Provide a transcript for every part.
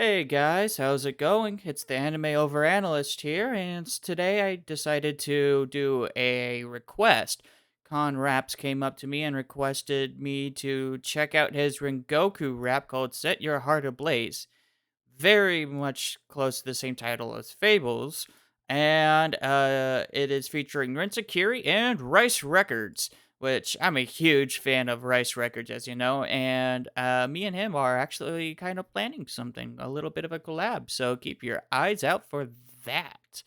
Hey guys, how's it going? It's the Overanalyst here, and today I decided to do a request. KhanRaps came up to me and requested me to check out his Rengoku rap called Set Your Heart Ablaze. Very much close to the same title as Fables, and it is featuring Kiri and Rhyce Records, which I'm a huge fan of Rice Records, as you know, and me and him are actually kind of planning something, a little bit of a collab. So keep your eyes out for that.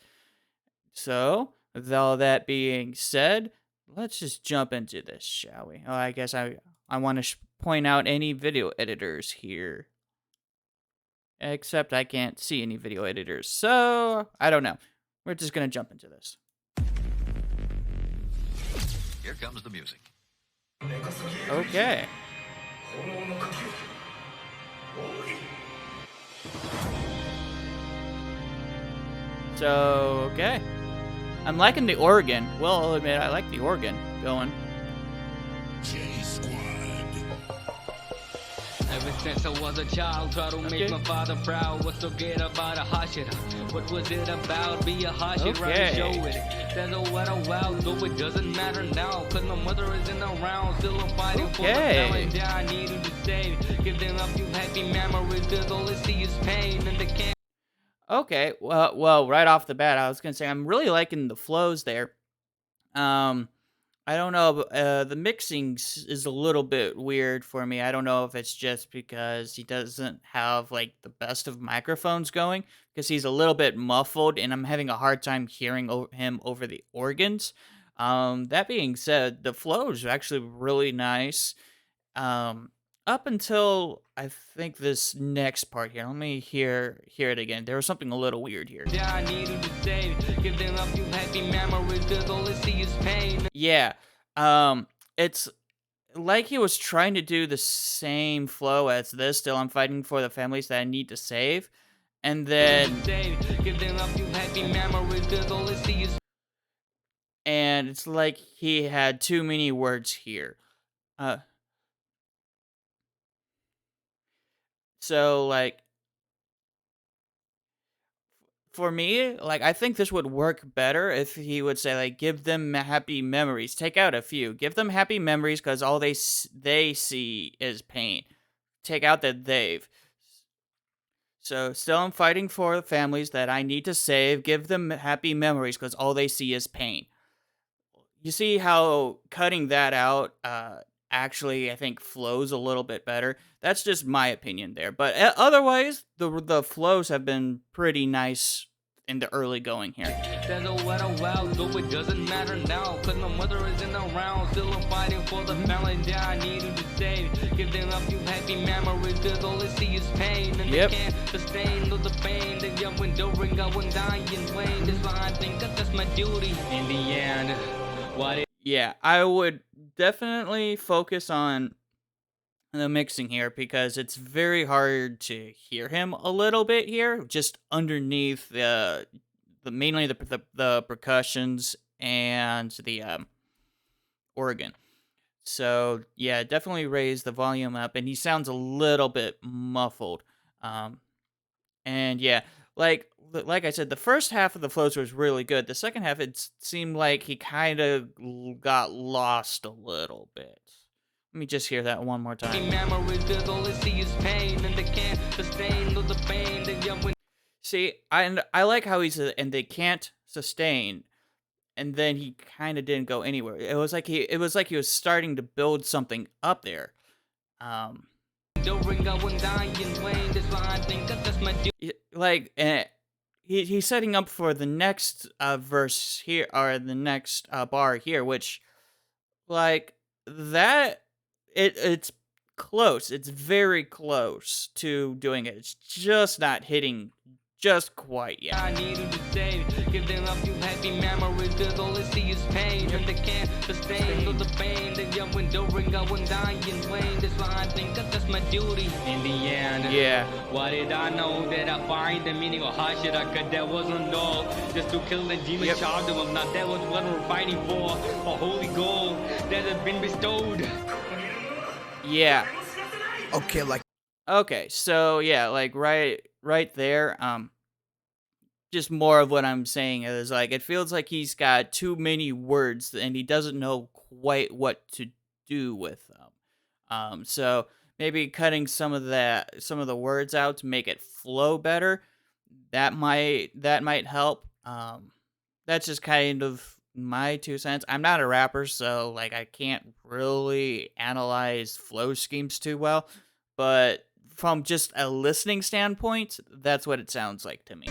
So, with all that being said, let's just jump into this, shall we? Oh, I guess I want to point out any video editors here. Except I can't see any video editors, so I don't know. We're just gonna jump into this. Here comes the music. Okay. So, okay. I'm liking the organ. Well, I'll admit I like the organ going. Ever since I was a child, try to make my father proud. What's so good about a Hashira? What was it about? Be a Hashira, Okay. show it. That's what a wow, though it doesn't matter now. Cause my mother isn't around, still I'm fighting for the talent that I needed to save. Give them a few happy memories, cause all they see is pain and they can't. Okay, well, right off the bat, I was gonna say I'm really liking the flows there. Um, I don't know, but, the mixing is a little bit weird for me. I don't know if it's just because he doesn't have like the best of microphones going, because he's a little bit muffled, and I'm having a hard time hearing him over the organs. That being said, the flows are actually really nice. Um, Up until I think this next part here. Let me hear it again. There was something a little weird here. I needed to save. Give them a few happy memories, cause all they see is pain. Yeah. It's like he was trying to do the same flow as this. Still, I'm fighting for the families that I need to save, and then Give them a few happy memories, cause all they see is. and it's like he had too many words here. Uh, so like for me, like I think this would work better if he would say like give them happy memories. Take out a few. Give them happy memories because all they see is pain. Take out the they've. So still I'm fighting for the families that I need to save. Give them happy memories because all they see is pain. You see how cutting that out actually I think flows a little bit better. That's just my opinion there. But otherwise, the flows have been pretty nice in the early going here. There's a what a wow, though it doesn't matter now. Cause my mother isn't around, still I'm fighting for the family that I needed to save. Give them a few happy memories, cause all they see is pain. And Yep. they can't sustain all the pain. The young window ring, I won't die in vain. That's why I think that that's my duty. In the end, what it Yeah, I would definitely focus on the mixing here because it's very hard to hear him a little bit here, just underneath the mainly the percussions and the organ. So yeah, definitely raise the volume up, and he sounds a little bit muffled. Um, and yeah, like I said, the first half of the flows was really good. The second half, it seemed like he kind of got lost a little bit. Let me just hear that one more time. memories, cause all they see is pain. And they can't sustain all the pain. The young window. See, I like how he's and they can't sustain, and then he kind of didn't go anywhere. It was like he was starting to build something up there. Um, Ring, I won't die in vain. That's why I think that that's my duty. he's setting up for the next verse here, or the next bar here, which like that it's close. It's very close to doing it. It's just not hitting just quite yet. I needed to save. Give them a few happy memories, cause all they see is pain. And they can't sustain all the pain. The young window ring, I won't die in vain. That's why I think that that's my duty. In the end, Yeah. what did I know that I find the meaning of Hashira? Cause that wasn't all. Just to kill the demon Yep. child of them. Now that was what we're fighting for. A holy goal that has been bestowed. Yeah. Okay, like Okay, so yeah, like right there. Just more of what I'm saying is like it feels like he's got too many words and he doesn't know quite what to do with them. So maybe cutting some of the words out to make it flow better. That might help. That's just kind of my 2 cents. I'm not a rapper, so like I can't really analyze flow schemes too well, but from just a listening standpoint, that's what it sounds like to me.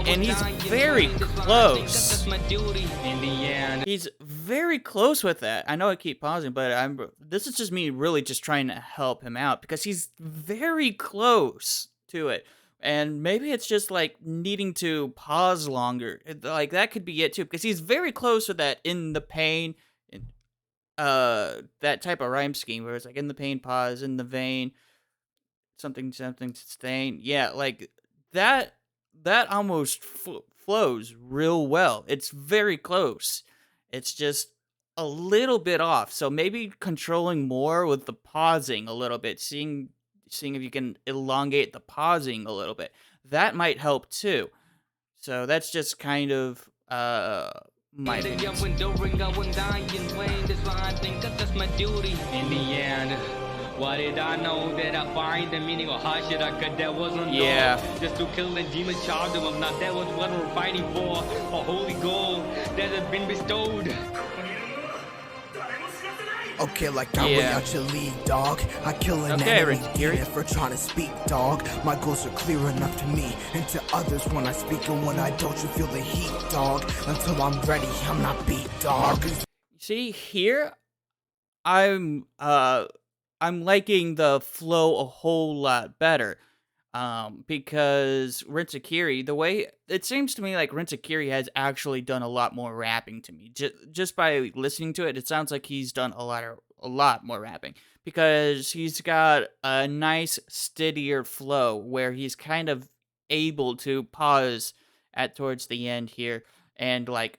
And he's very close. In the end. He's very close with that. I know I keep pausing, but this is just me really just trying to help him out because he's very close to it. And maybe it's just like needing to pause longer. Like that could be it too, because he's very close with that in the pain, that type of rhyme scheme where it's like in the pain, pause, in the vein, something, something, sustain. Yeah, like that, that almost flows real well. It's very close. It's just a little bit off. So maybe controlling more with the pausing a little bit, seeing if you can elongate the pausing a little bit. That might help too. So that's just kind of my opinion. In the end, what did I know that I find the meaning of how should I cut that wasn't Yeah. just to kill the demon charge them. Not that was what we're fighting for, a holy goal that has been bestowed. Okay, like I'm way out your league, dog. I kill an enemy demon for trying to speak, dog. My goals are clear enough to me and to others when I speak, and when I don't, you feel the heat, dog. Until I'm ready, I'm not beat, dog. See here, I'm liking the flow a whole lot better. Because Kiri, the way it seems to me like Kiri has actually done a lot more rapping to me. Just by listening to it, it sounds like he's done a lot more rapping because he's got a nice steadier flow where he's kind of able to pause at towards the end here and like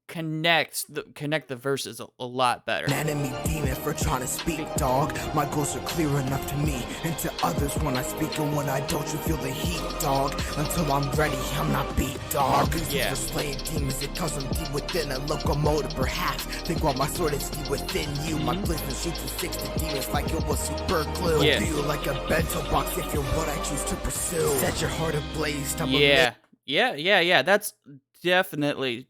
connect the verses a lot better. An enemy demon for trying to speak, dog. My goals are clear enough to me and to others when I speak, and when I don't, you feel the heat, dog. Until I'm ready, I'm not beat, dog. Yeah. For slaying demons, it comes from deep within a locomotive, perhaps. Think while my sword is deep within you. My blizzard shoots and sticks to demons like it was super glue. Yeah. Do you like a bento box if you're what I choose to pursue? Set your heart ablaze. Yeah. That's definitely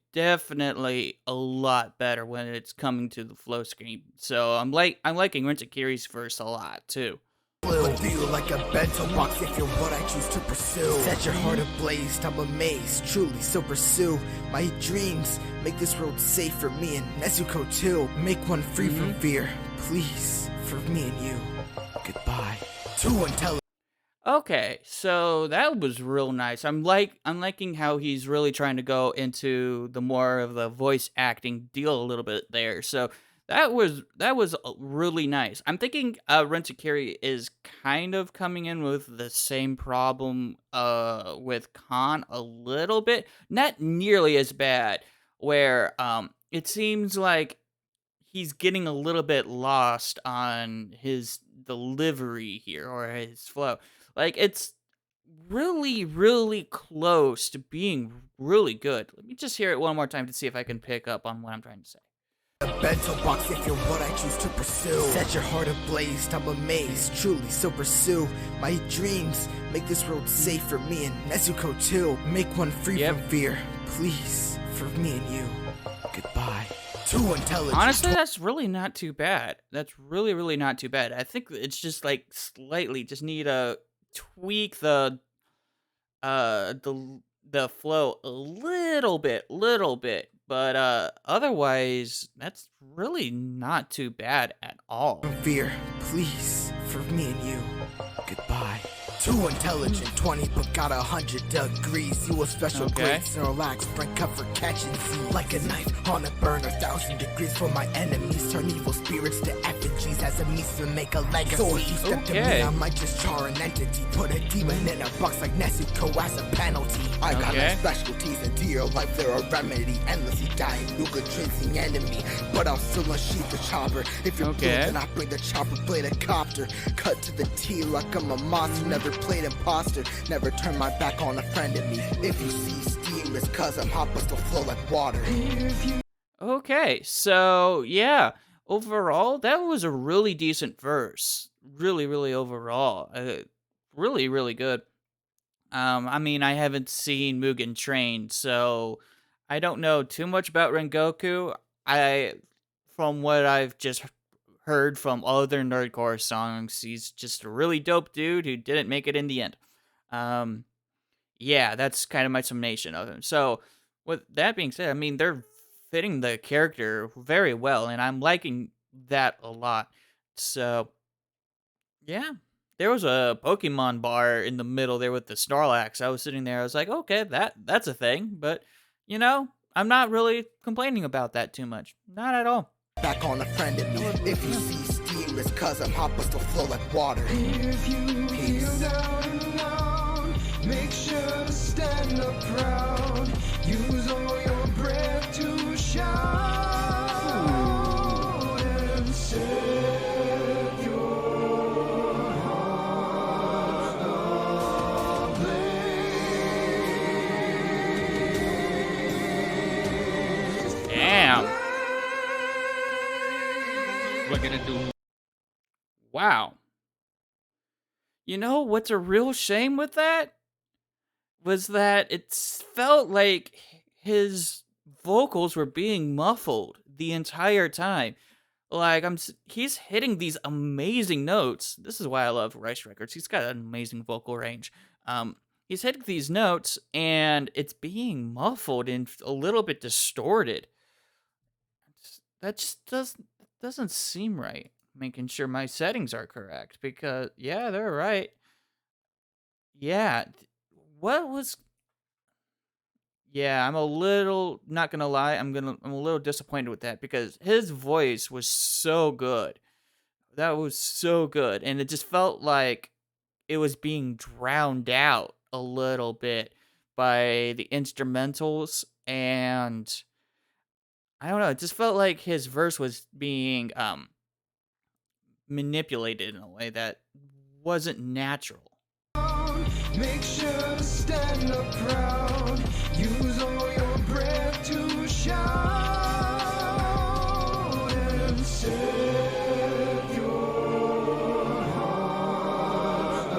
a lot better when it's coming to the flow scheme. So I'm liking Kiri's verse a lot too. Do you like a bento box if you're what I choose to pursue? Set your heart ablaze, I'm amazed, truly, so pursue my dreams. Make this world safe for me and Nezuko too. Make one free from fear, please, for me and you. Goodbye. Too intelligent. Okay, so that was real nice. I'm liking how he's really trying to go into the more of the voice acting deal a little bit there. So that was really nice. I'm thinking Kiri is kind of coming in with the same problem with Khan a little bit, not nearly as bad. Where it seems like he's getting a little bit lost on his delivery here or his flow. Like, it's really close to being really good. Let me just hear it one more time to see if I can pick up on what I'm trying to say. A bento box if you're what I choose to pursue. Set your heart ablaze, I'm amazed, truly, so pursue my dreams. Make this world safe for me and Nezuko too. Make one free from fear, please, for me and you. Goodbye. Too intelligent. Honestly, that's really not too bad. That's really not too bad. I think it's just like slightly just need to tweak the flow a little bit, but otherwise that's really not too bad at all. Fear, please, for me and you. Goodbye. Too intelligent, 20 but got 100 degrees. You a special grade, so relax, break up for catching Z. Like a knife on a burner, 1,000 degrees for my enemies. Turn evil spirits to effigies as a means to make a legacy. So if you step to me, I might just char an entity. Put a demon in a box like Nezuko as a penalty. I got my specialties, and to your life they're a remedy. Endlessly dying, you could chasing enemy, but I'll still unsheath the chopper. If you're good, then I bring the chopper blade a copter. Cut to the T like I'm a monster, never played imposter. Never turn my back on a friend of me. If you see steam, it's cause I'm hot, but still flow like water. Okay, so yeah, overall, that was a really decent verse. Really, really overall. Really, really good. I mean, I haven't seen Mugen Train, so I don't know too much about Rengoku. I, from what I've just heard from other nerdcore songs, he's just a really dope dude who didn't make it in the end. Um, yeah, that's kind of my summation of him. So, with that being said, I mean, they're fitting the character very well, and I'm liking that a lot. So, yeah. There was a Pokemon bar in the middle there with the Snorlax. I was sitting there, I was like, okay, that's a thing, but you know, I'm not really complaining about that too much. Not at all. Back on a friend of me. If you see steam, it's cause I'm hot, but still flow like water. If you feel down and out, make sure to stand up proud. Use all your breath to shout and set your heart ablaze. Damn. We're gonna do. Wow. You know what's a real shame with that? Was that it felt like his vocals were being muffled the entire time. Like he's hitting these amazing notes. This is why I love Rice Records. He's got an amazing vocal range. He's hitting these notes and it's being muffled and a little bit distorted. That just doesn't seem right. Making sure my settings are correct because yeah, they're right. Yeah, what was? Yeah, I'm a little not gonna lie. I'm a little disappointed with that because his voice was so good. That was so good, and it just felt like it was being drowned out a little bit by the instrumentals, and I don't know. It just felt like his verse was being manipulated in a way that wasn't natural. Make sure to stand up proud. Use all your breath to shout and set your heart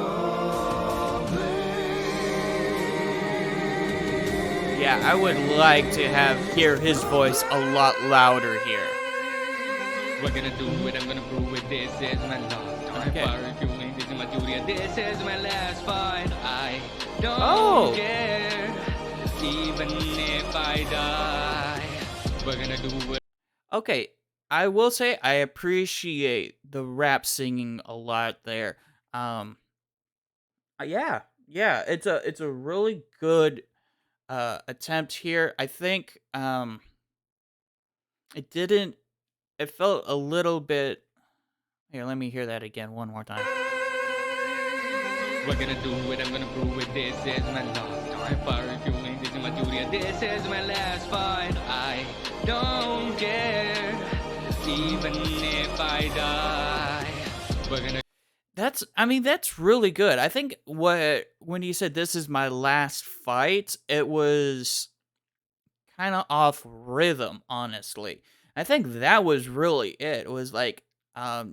ablaze. Yeah, I would like to hear his voice a lot louder here. We're gonna do it, I'm gonna prove it. This is my last time. Okay. Fire fueling, this is my duty. This is my last fight. I don't Oh. care, even if I die. We're gonna do it. Okay, I will say I appreciate the rap singing a lot there. Yeah, it's a really good attempt here. I think it didn't it felt a little bit. Here, let me hear that again one more time. We're gonna do it, I'm gonna prove it. This is my last time. Fire fueling, this is my duty. This is my last fight. I don't care, even if I die. We're gonna. That's really good. I think when you said this is my last fight, it was kind of off rhythm, honestly. I think that was really it. It was like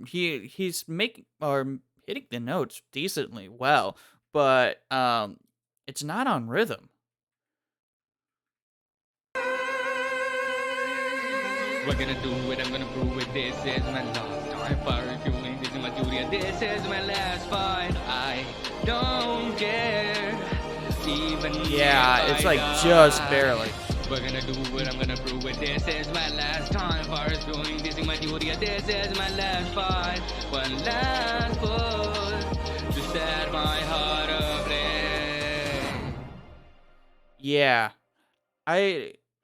he's making or hitting the notes decently well, but it's not on rhythm. We're gonna do it, I'm gonna prove it. This is my last time. Fire fueling, this is my duty. This is my last fight. I don't care, even Yeah, if it's I like die. just barely. We're gonna do it, I'm gonna prove it. This is my last time. Fire fueling, this is my duty. This is my last fight. One last push to set my heart ablaze. Yeah.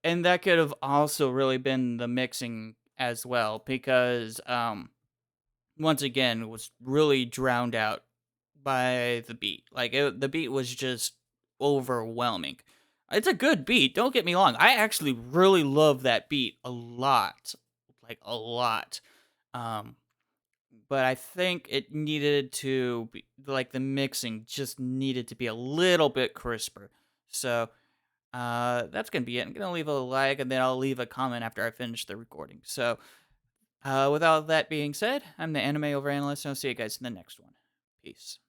And that could have also really been the mixing as well because once again it was really drowned out by the beat. Like the beat was just overwhelming. It's a good beat, don't get me wrong. I actually really love that beat a lot. Like a lot. Um but I think it needed to be like the mixing just needed to be a little bit crisper. So that's gonna be it. I'm gonna leave a like and then I'll leave a comment after I finish the recording. So with all that being said, I'm the anime overanalyst, and I'll see you guys in the next one. Peace.